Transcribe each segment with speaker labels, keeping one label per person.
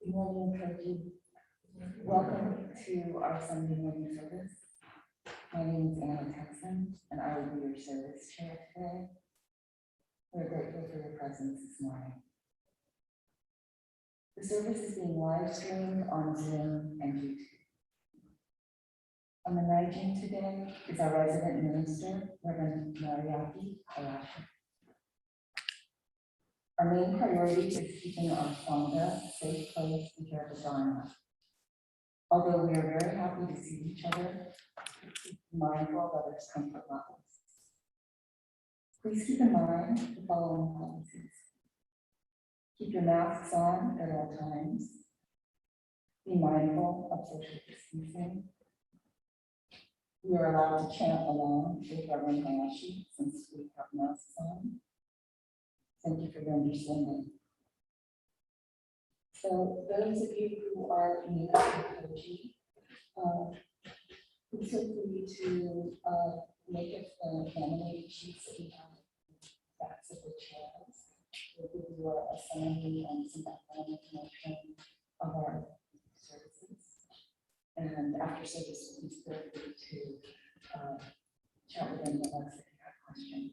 Speaker 1: Good morning, Ekoji. Welcome to our Sunday morning service. My name is Anna Texan, and I will be your service chair today. We're grateful for your presence this morning. The service is being live streamed on Zoom and YouTube. On the managing today is our resident minister, Reverend Mariaki Hayashi. Our main priority is keeping our Sangha a safe place to hear the Dharma. Although we are very happy to see each other, be mindful of others' comfort levels. Please keep in mind the following policies. Keep your masks on at all times. Be mindful of social distancing. We are allowed to chant along with Reverend Hayashi since we have masks on. Thank you for your understanding. So those of you who are new to Ekoji, please feel free to make it the laminated sheets that we have in the backs of the chairs. We'll give you a summary and some background information of our services. And after service, please feel free to chat with any of us if you have questions.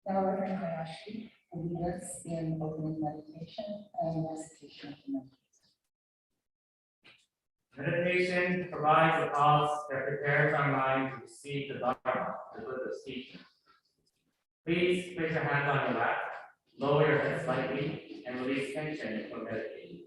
Speaker 1: Now, Reverend Hayashi will lead us in opening meditation and recitation of the meditation.
Speaker 2: Meditation provides a pause that prepares our mind to receive the Dharma, the Buddha's teaching. Please place your hands on your lap, lower your head slightly, and release tension from meditating.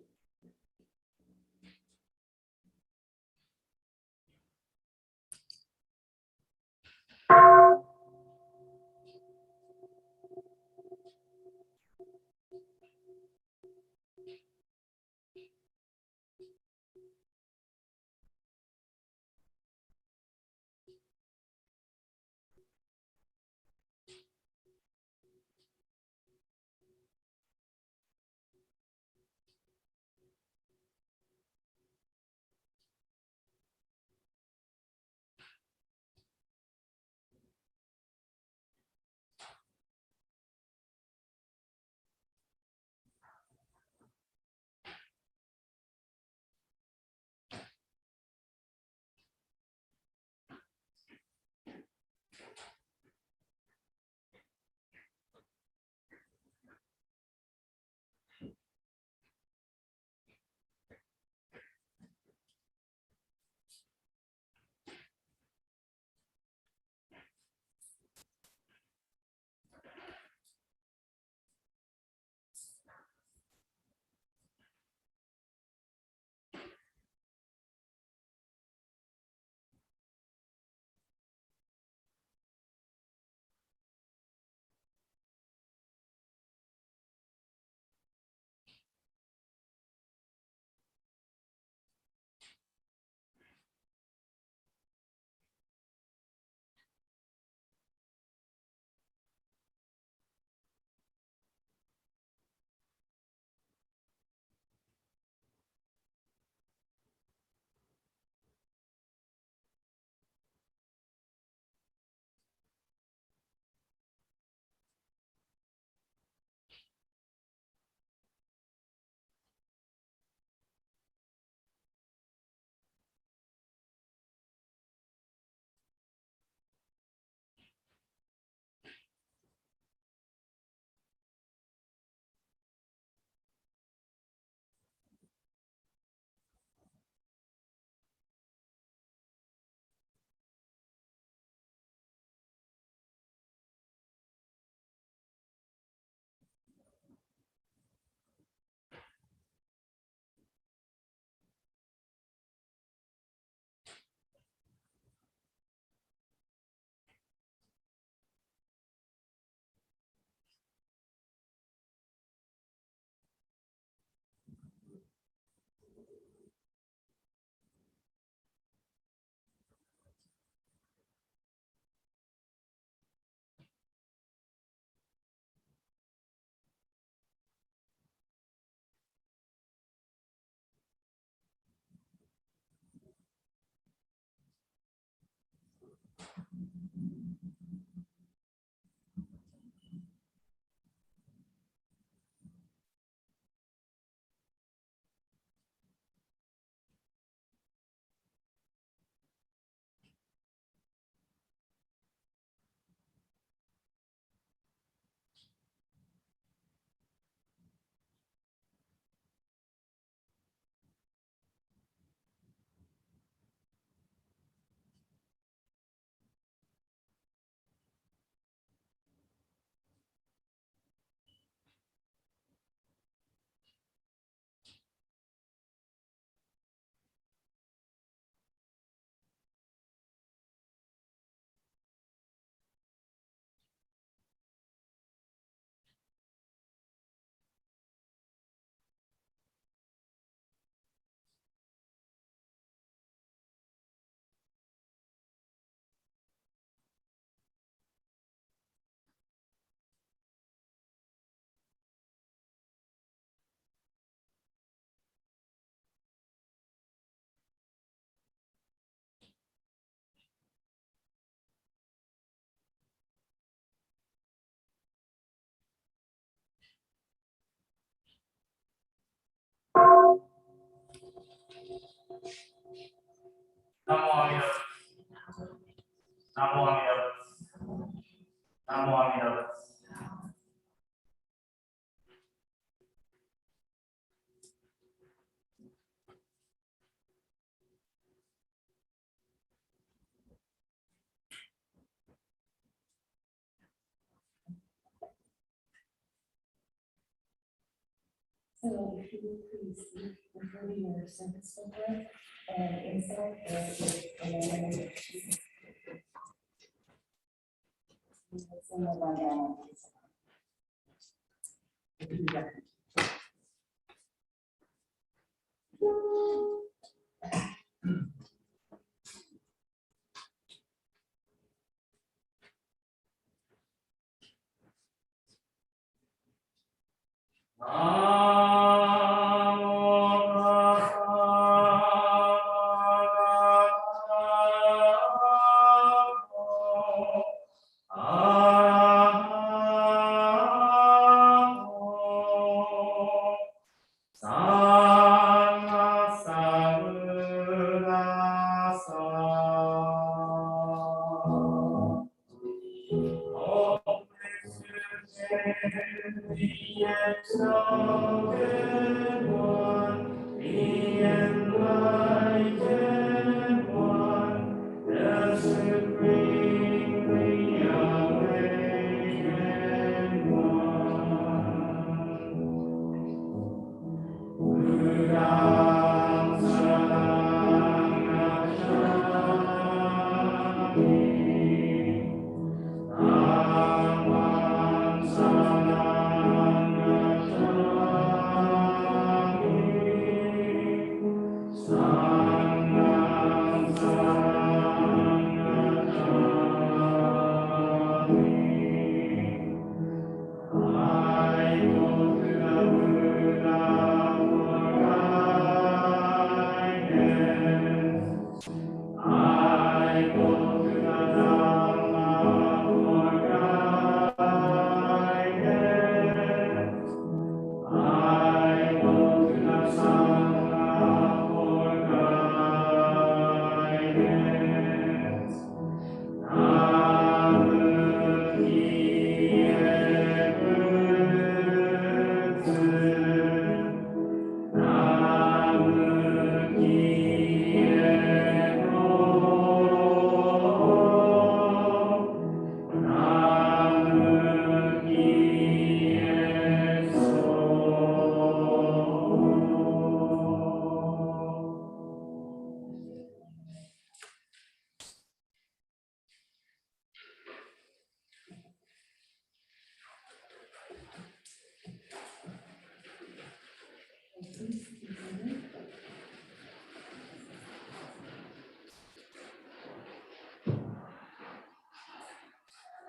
Speaker 2: Namo Amida Namo Amida Namo Amida
Speaker 1: So if you would please refer to your service booklet and inside there is a laminated sheet. It's in the rundown of these. If you record.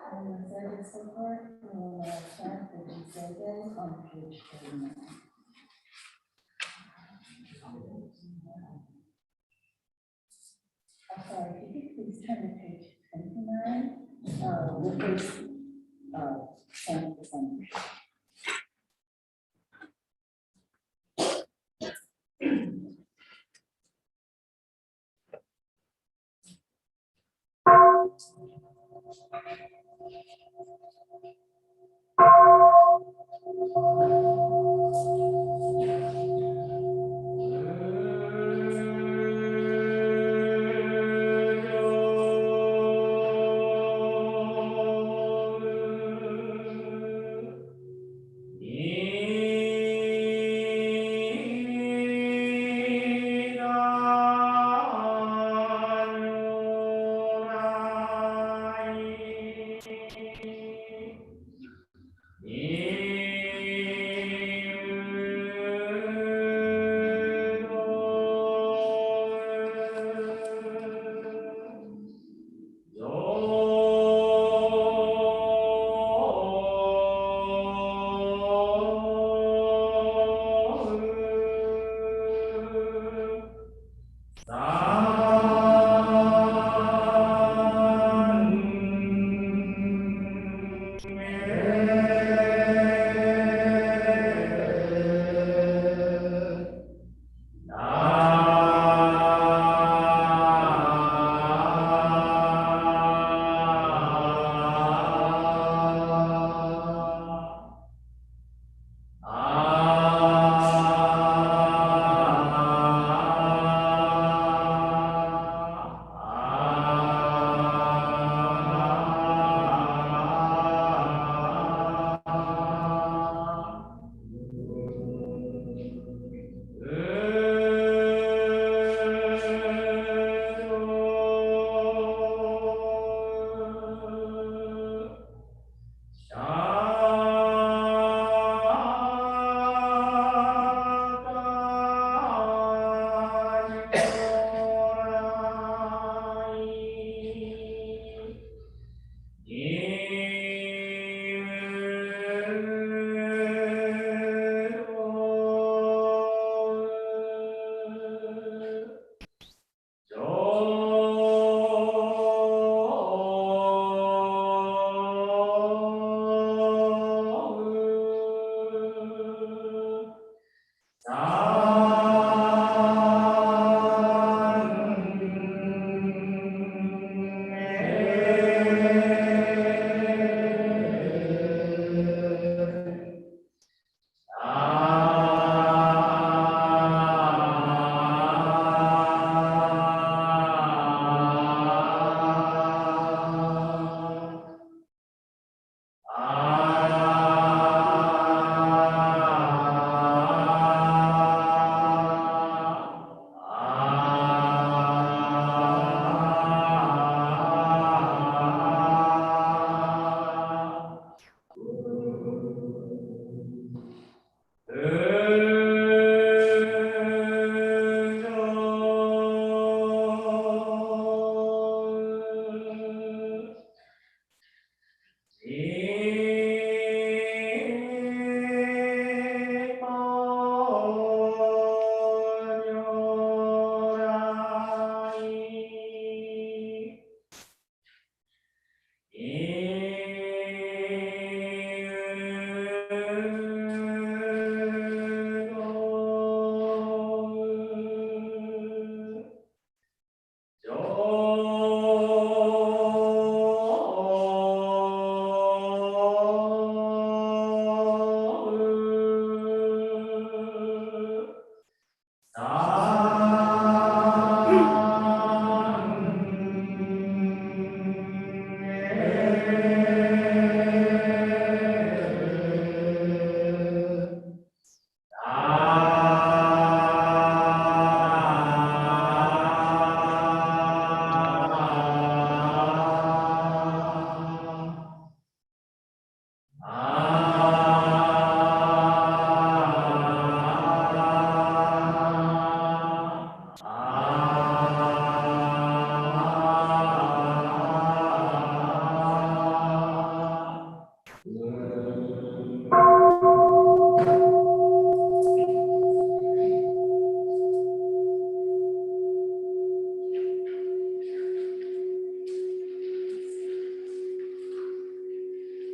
Speaker 1: And the third support, we will now chant the Jitsugen on page 39. I'm sorry, if you could please turn to page 29, we'll first chant the same.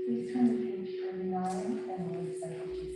Speaker 1: Please turn to page 39 and release Ekoji.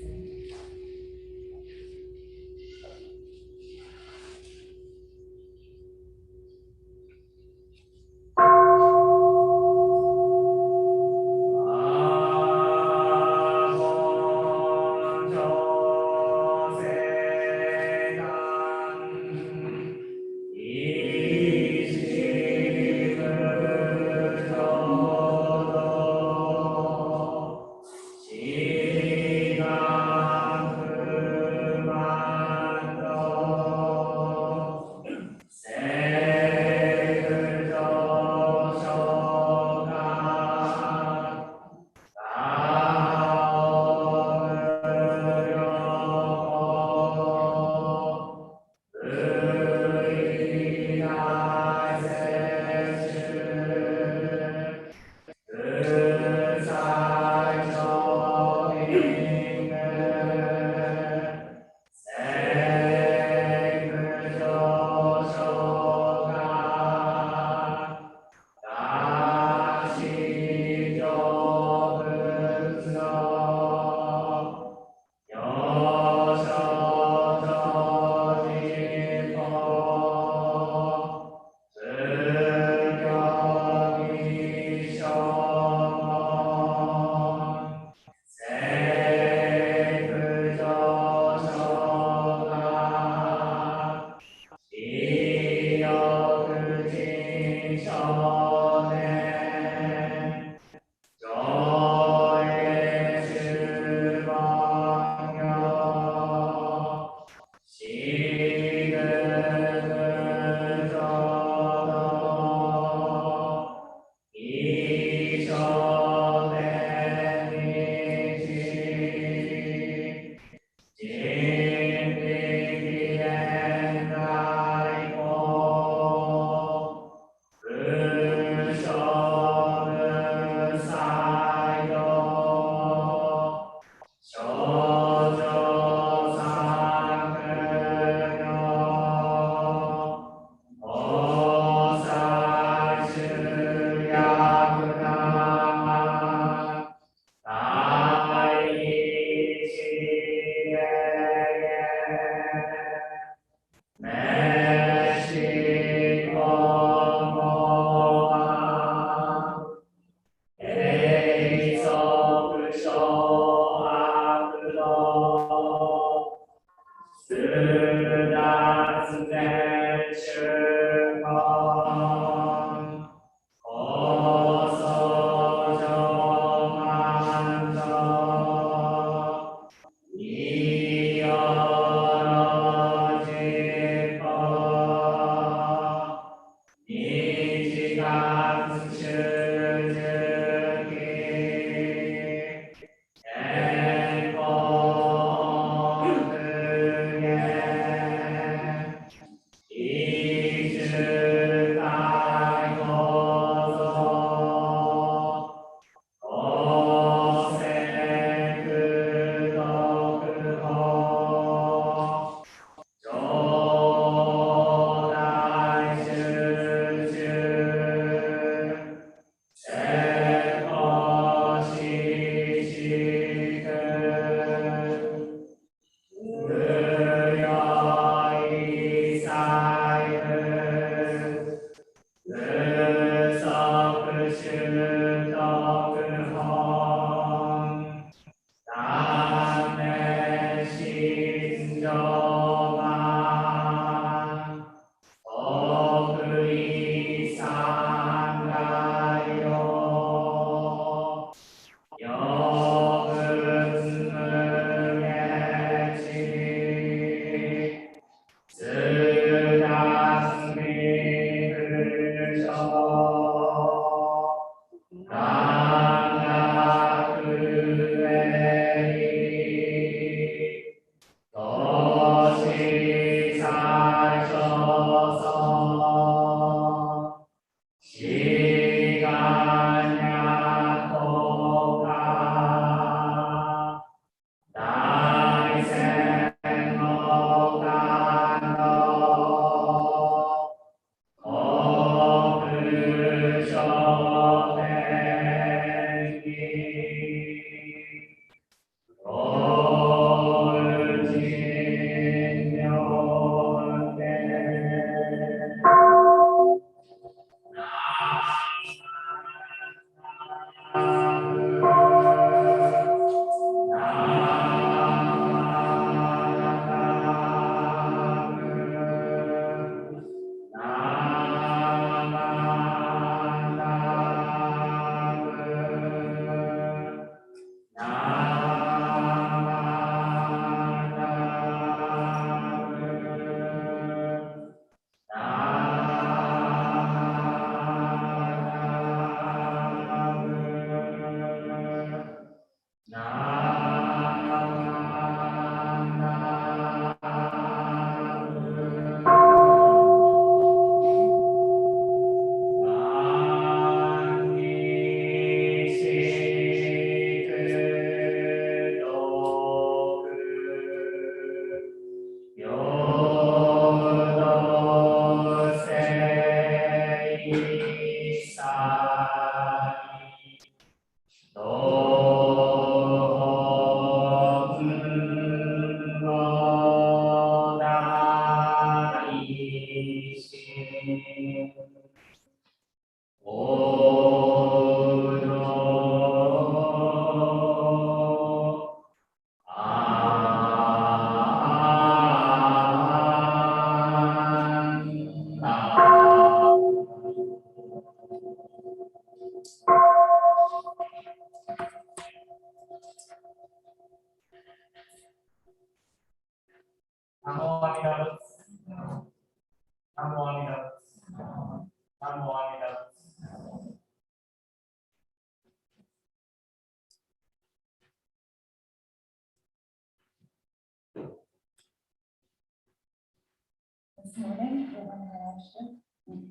Speaker 1: This morning,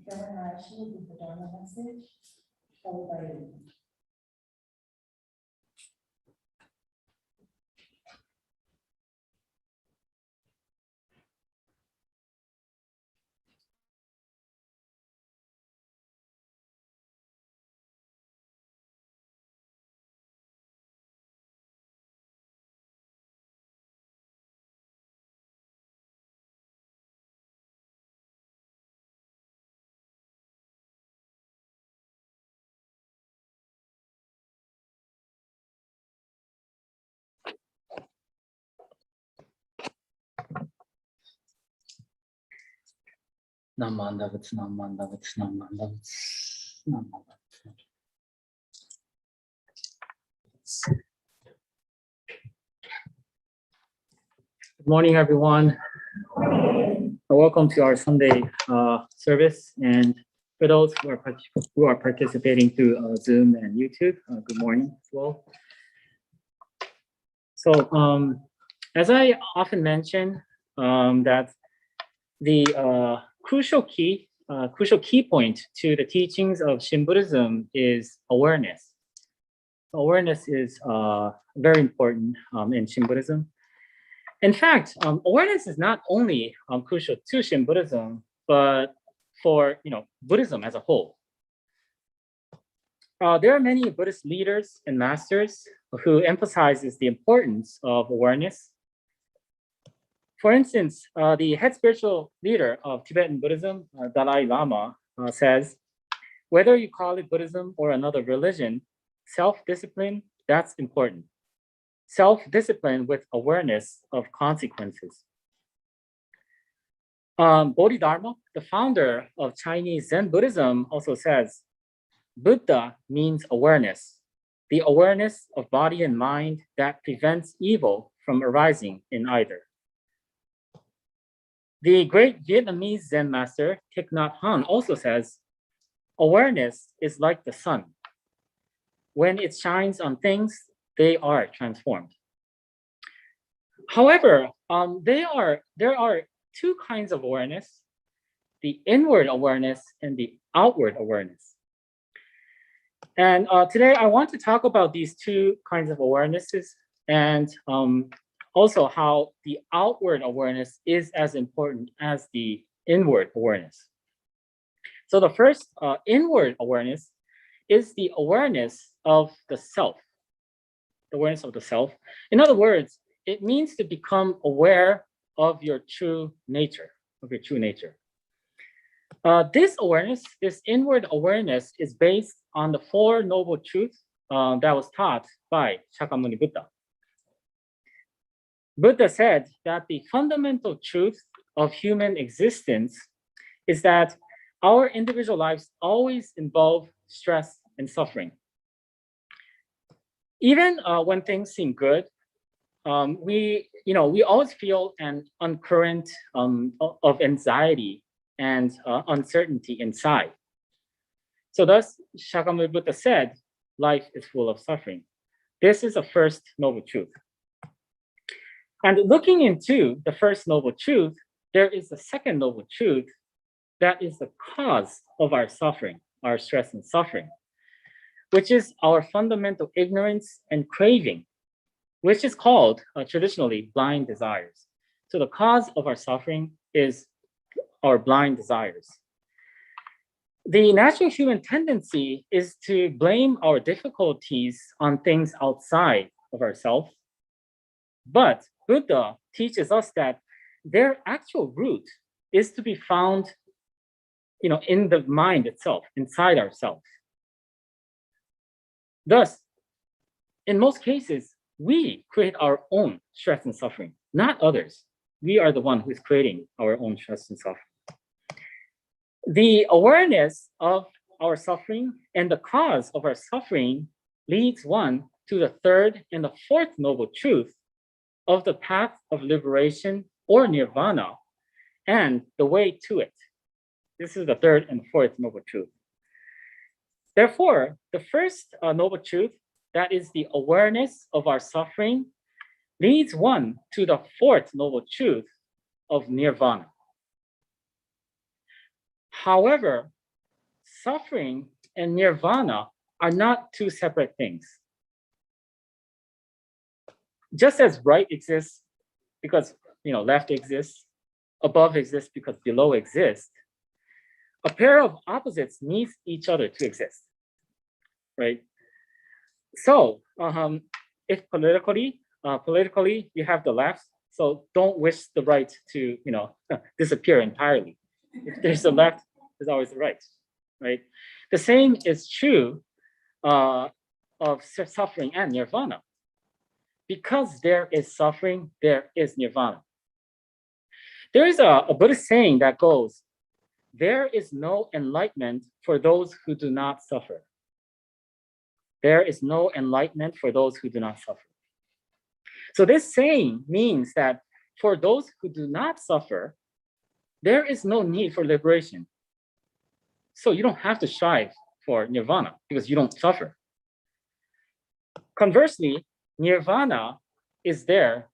Speaker 1: Governor Rashi will give the Dharma message, followed by reading.
Speaker 3: Good morning, everyone. Welcome to our Sunday service. And for those who are participating through Zoom and YouTube, good morning as well. So as I often mention, that the crucial key point to the teachings of Shin Buddhism is awareness. Awareness is very important in Shin Buddhism. In fact, awareness is not only crucial to Shin Buddhism, but for Buddhism as a whole. There are many Buddhist leaders and masters who emphasizes the importance of awareness. For instance, the head spiritual leader of Tibetan Buddhism, Dalai Lama, says, whether you call it Buddhism or another religion, self-discipline, that's important. Self-discipline with awareness of consequences. Bodhidharma, the founder of Chinese Zen Buddhism, also says, Buddha means awareness, the awareness of body and mind that prevents evil from arising in either. The great Vietnamese Zen master, Thich Nhat Hanh, also says, awareness is like the sun. when it shines on things, they are transformed. However, there are two kinds of awareness, the inward awareness and the outward awareness. And today I want to talk about these two kinds of awarenesses and also how the outward awareness is as important as the inward awareness. So the first inward awareness is the awareness of the self, the awareness of the self. In other words, it means to become aware of your true nature, This awareness, this inward awareness is based on the Four Noble Truths that was taught by Shakyamuni Buddha. Buddha said that the fundamental truth of human existence is that our individual lives always involve stress and suffering. Even when things seem good, we always feel an undercurrent of anxiety and uncertainty inside. So thus, Shakyamuni Buddha said, life is full of suffering. This is the first noble truth. And looking into the first noble truth, there is the second noble truth that is the cause of our suffering, our stress and suffering, which is our fundamental ignorance and craving, which is called traditionally blind desires. So the cause of our suffering is our blind desires. The natural human tendency is to blame our difficulties on things outside of ourselves. But Buddha teaches us that their actual root is to be found, in the mind itself, inside ourselves. Thus, in most cases, we create our own stress and suffering, not others. We are the one who is creating our own stress and suffering. The awareness of our suffering and the cause of our suffering leads one to the third and the fourth noble truth of the path of liberation or nirvana and the way to it. This is the third and fourth noble truth. Therefore, the first noble truth, that is the awareness of our suffering, leads one to the fourth noble truth of nirvana. However, suffering and nirvana are not two separate things. Just as right exists because left exists, above exists because below exists, a pair of opposites need each other to exist, right? So if politically you have the left, so don't wish the right to disappear entirely. If there's a left, there's always the right? The same is true of suffering and nirvana. Because there is suffering, there is nirvana. There is a Buddhist saying that goes, there is no enlightenment for those who do not suffer. There is no enlightenment for those who do not suffer. So this saying means that for those who do not suffer, there is no need for liberation. So you don't have to strive for nirvana because you don't suffer. Conversely, nirvana is there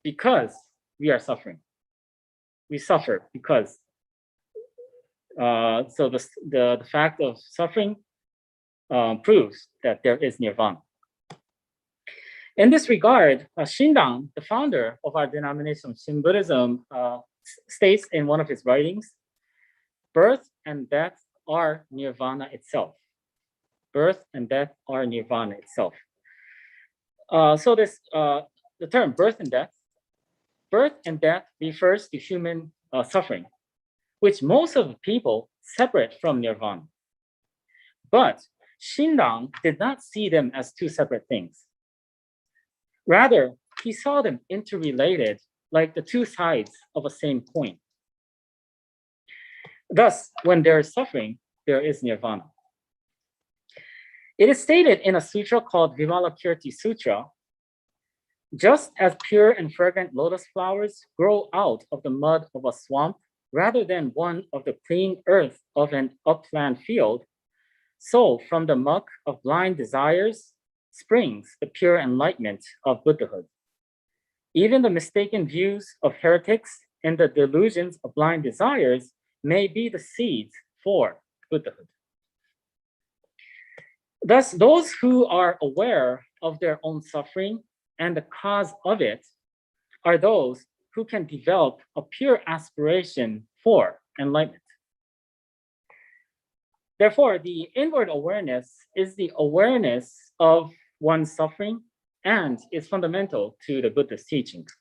Speaker 3: because we are suffering. We suffer because. So the fact of suffering proves that there is nirvana. In this regard, Shindang, the founder of our denomination, Shin Buddhism, states in one of his writings, birth and death are nirvana itself. Birth and death are nirvana itself. So the term birth and death refers to human suffering, which most of the people separate from nirvana. But Shindang did not see them as two separate things. Rather, he saw them interrelated, like the two sides of a same coin. Thus, when there is suffering, there is nirvana. It is stated in a sutra called Vimalakirti Sutra, just as pure and fragrant lotus flowers grow out of the mud of a swamp rather than one of the clean earth of an upland field, So from the muck of blind desires springs the pure enlightenment of Buddhahood. Even the mistaken views of heretics and the delusions of blind desires may be the seeds for Buddhahood. Thus, those who are aware of their own suffering and the cause of it are those who can develop a pure aspiration for enlightenment. Therefore, the inward awareness is the awareness of one's suffering and is fundamental to the Buddhist teachings.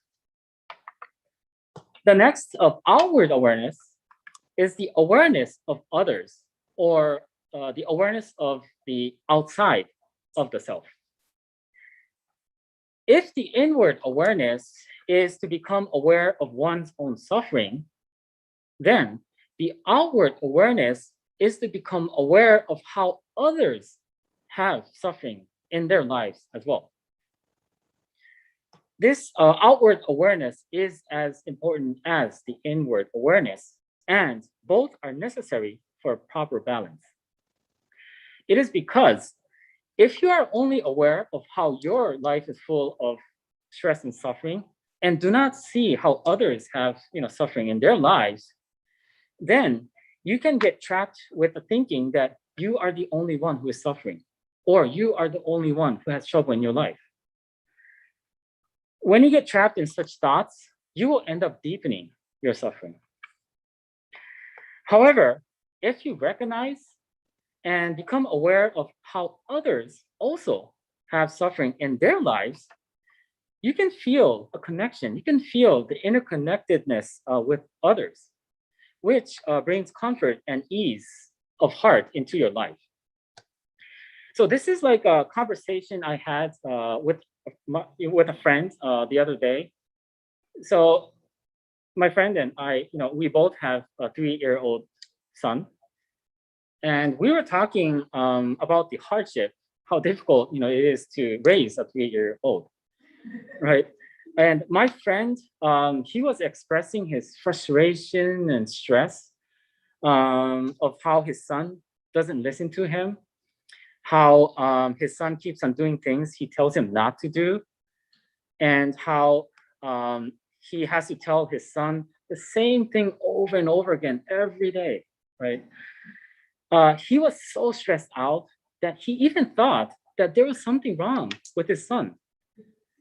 Speaker 3: The next of outward awareness is the awareness of others, or the awareness of the outside of the self. If the inward awareness is to become aware of one's own suffering, then the outward awareness is to become aware of how others have suffering in their lives as well. This outward awareness is as important as the inward awareness, and both are necessary for proper balance. It is because if you are only aware of how your life is full of stress and suffering, and do not see how others have suffering in their lives, then you can get trapped with the thinking that you are the only one who is suffering, or you are the only one who has trouble in your life. When you get trapped in such thoughts, you will end up deepening your suffering. However, if you recognize and become aware of how others also have suffering in their lives, you can feel a connection. You can feel the interconnectedness with others, which brings comfort and ease of heart into your life. So this is like a conversation I had with a friend the other day. So my friend and I, we both have a 3-year-old son. And we were talking about the hardship, how difficult it is to raise a 3-year-old, right? And my friend, he was expressing his frustration and stress of how his son doesn't listen to him, how his son keeps on doing things he tells him not to do, and how he has to tell his son the same thing over and over again every day, right? He was so stressed out that he even thought that there was something wrong with his son.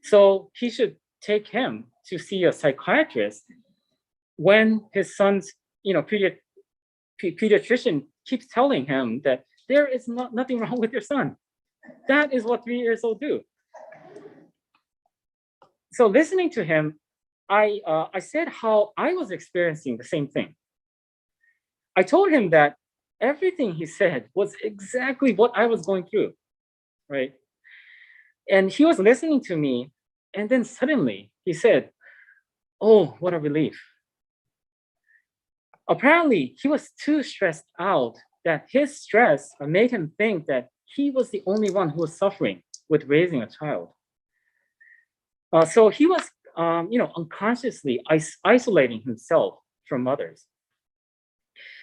Speaker 3: So he should take him to see a psychiatrist when his son's, pediatrician keeps telling him that there is nothing wrong with your son. That is what 3-year-olds do. So listening to him, I said how I was experiencing the same thing. I told him that everything he said was exactly what I was going through, right? And he was listening to me, and then suddenly he said, "Oh, what a relief." Apparently, he was too stressed out that his stress made him think that he was the only one who was suffering with raising a child. So he was, unconsciously isolating himself from others.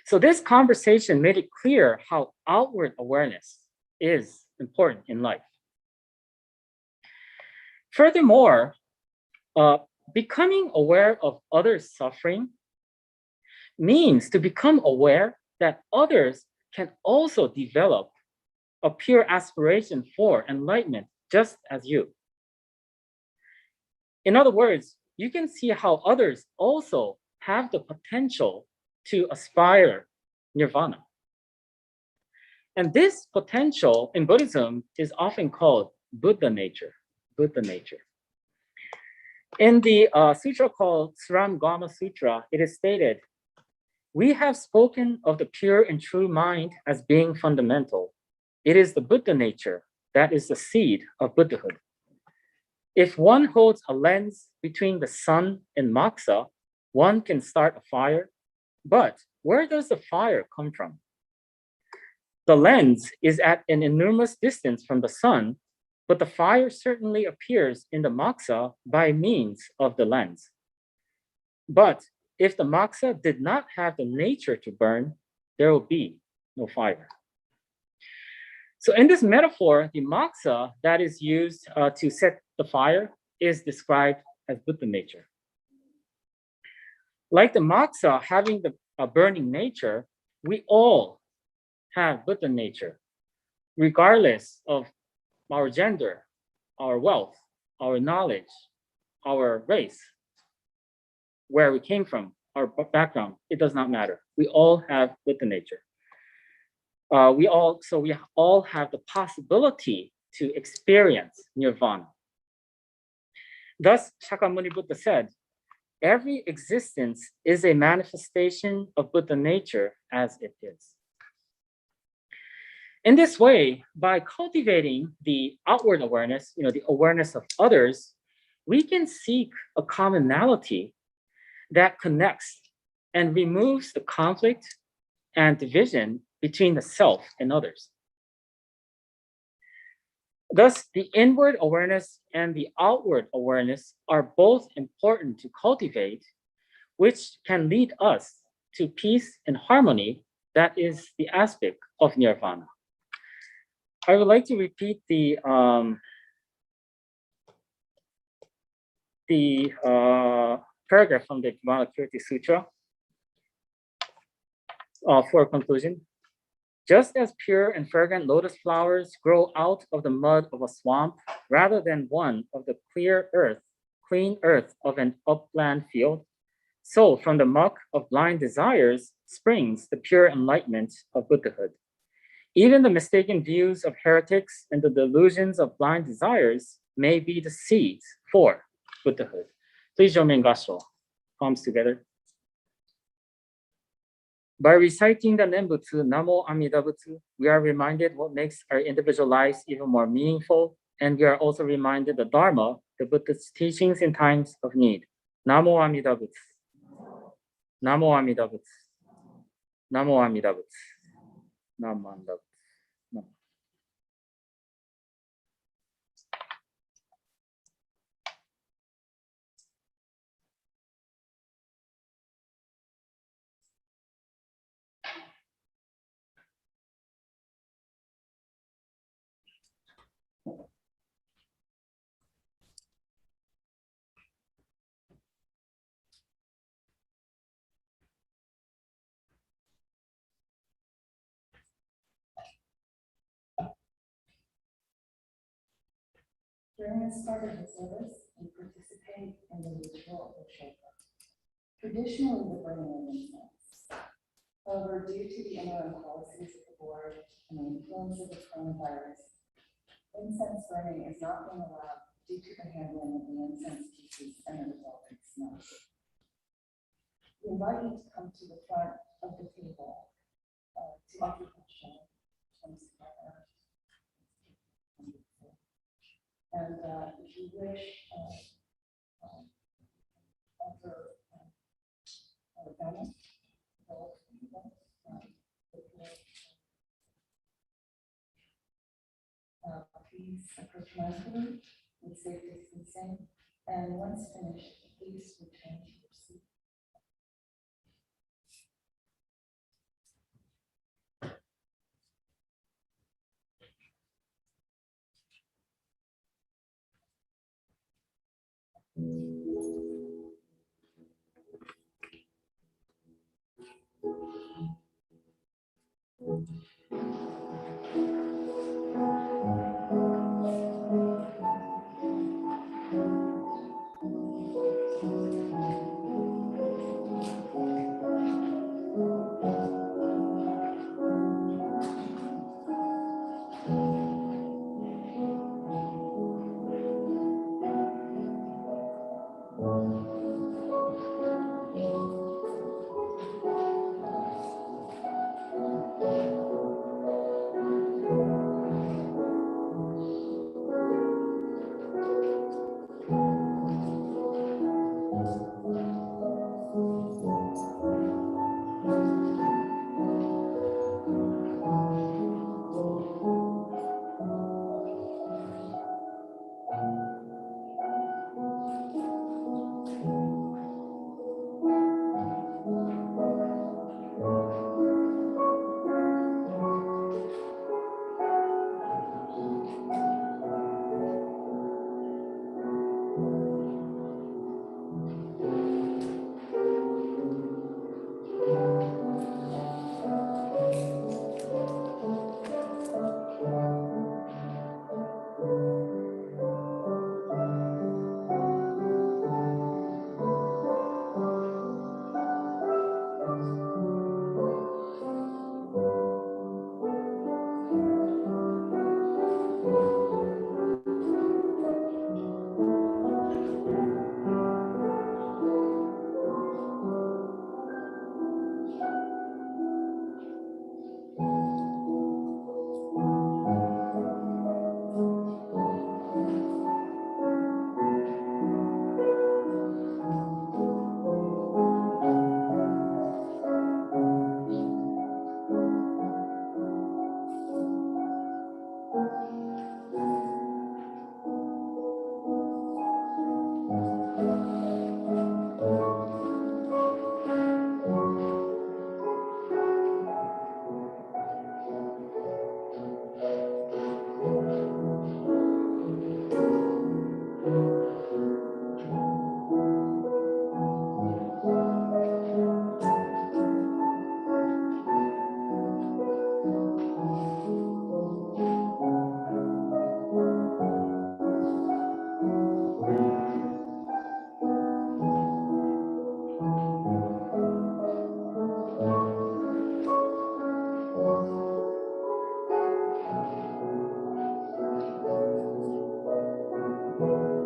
Speaker 3: So this conversation made it clear how outward awareness is important in life. Furthermore, becoming aware of others' suffering means to become aware that others can also develop a pure aspiration for enlightenment just as you. In other words, you can see how others also have the potential to aspire nirvana. And this potential in Buddhism is often called Buddha nature, Buddha nature. In the sutra called Sramgama Sutra, it is stated, "We have spoken of the pure and true mind as being fundamental. It is the Buddha nature that is the seed of Buddhahood. If one holds a lens between the sun and moksha, one can start a fire, but where does the fire come from? The lens is at an enormous distance from the sun, but the fire certainly appears in the moksha by means of the lens. But if the moksha did not have the nature to burn, there will be no fire." So in this metaphor, the moxa that is used to set the fire is described as Buddha nature. Like the moxa having the burning nature, we all have Buddha nature, regardless of our gender, our wealth, our knowledge, our race, where we came from, our background. It does not matter. We all have Buddha nature. We all have the possibility to experience nirvana. Thus, Shakyamuni Buddha said, every existence is a manifestation of Buddha nature as it is. In this way, by cultivating the outward awareness, the awareness of others, we can seek a commonality that connects and removes the conflict and division between the self and others. Thus, the inward awareness and the outward awareness are both important to cultivate, which can lead us to peace and harmony. That is the aspect of nirvana. I would like to repeat the paragraph from the Vimalakirti Sutra for conclusion. Just as pure and fragrant lotus flowers grow out of the mud of a swamp rather than one of the clean earth of an upland field, so from the muck of blind desires springs the pure enlightenment of Buddhahood. Even the mistaken views of heretics and the delusions of blind desires may be the seeds for Buddhahood. Please join me in Gassho. Palms together. By reciting the Nembutsu, Namo Amida Butsu, we are reminded what makes our individual lives even more meaningful, and we are also reminded the Dharma, the Buddha's teachings in times of need. Namo Amida Butsu. Namo Amida Butsu. Namo Amida Butsu. Namo Amida Butsu.
Speaker 1: During the start of the service, we participate in the ritual of Shofar. Traditionally, the burning of incense. However, due to the interim policies of the board and the influence of the coronavirus, incense burning is not being allowed due to the handling of the incense pieces and the resulting smoke. We invite you to come to the front of the table to offer Hashem. And if you wish, offer Ghana, please approach mindfully with safe distancing, and once finished, please return to your seat. Reverend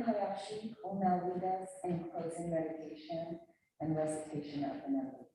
Speaker 1: Hayashi will now lead us in closing meditation and recitation of the memories.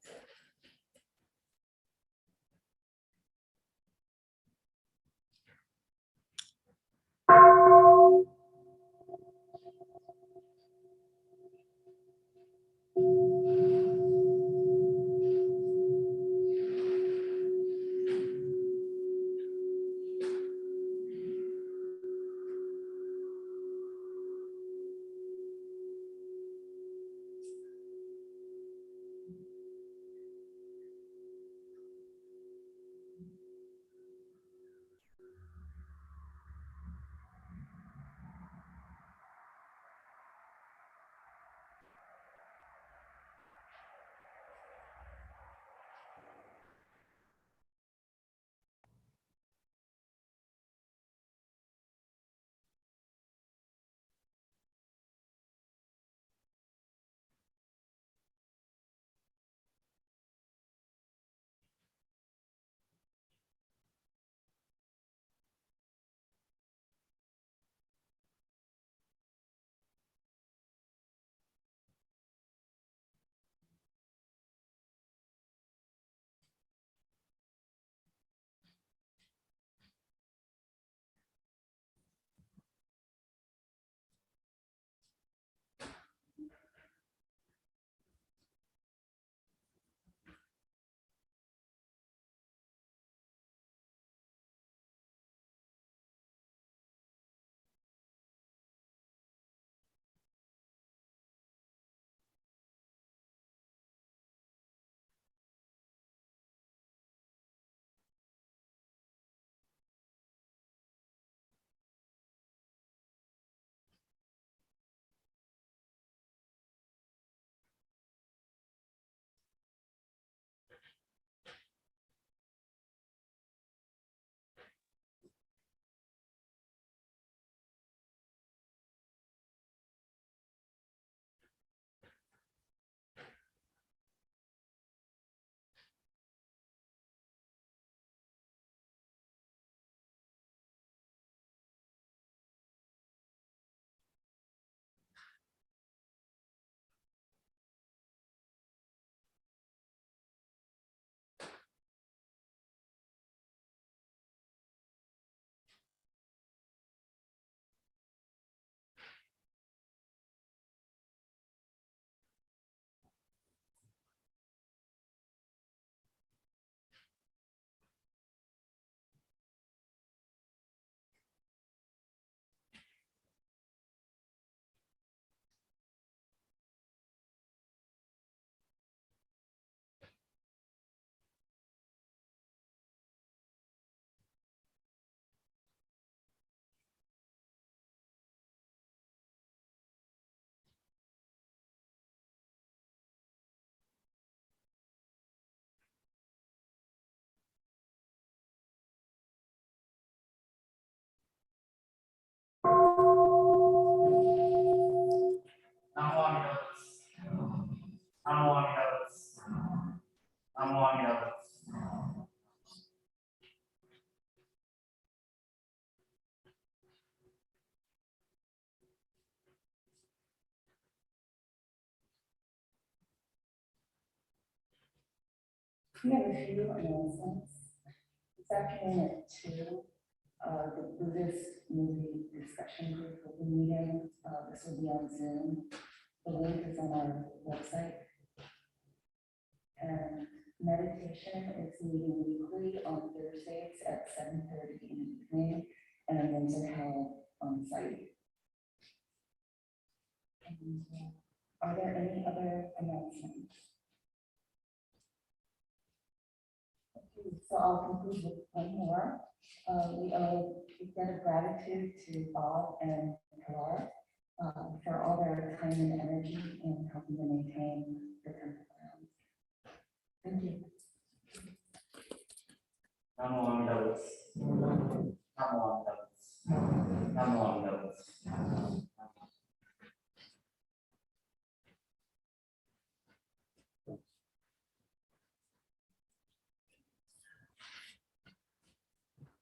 Speaker 2: Namo Amida Butsu. Namo Amida Butsu.
Speaker 1: We have a few announcements. This afternoon at 2, the Buddhist movie discussion group will be meeting. This will be on Zoom. The link is on our website. And meditation is meeting weekly on Thursdays at 7:30 in the evening, and those are held on site. And, are there any other announcements? Okay, so I'll conclude with one more. We owe a debt of gratitude to Bob and Pilar for all their time and energy in helping to maintain the temple grounds. Thank you.
Speaker 2: Namo Amida Butsu. Namo Amida Butsu. Namo Amida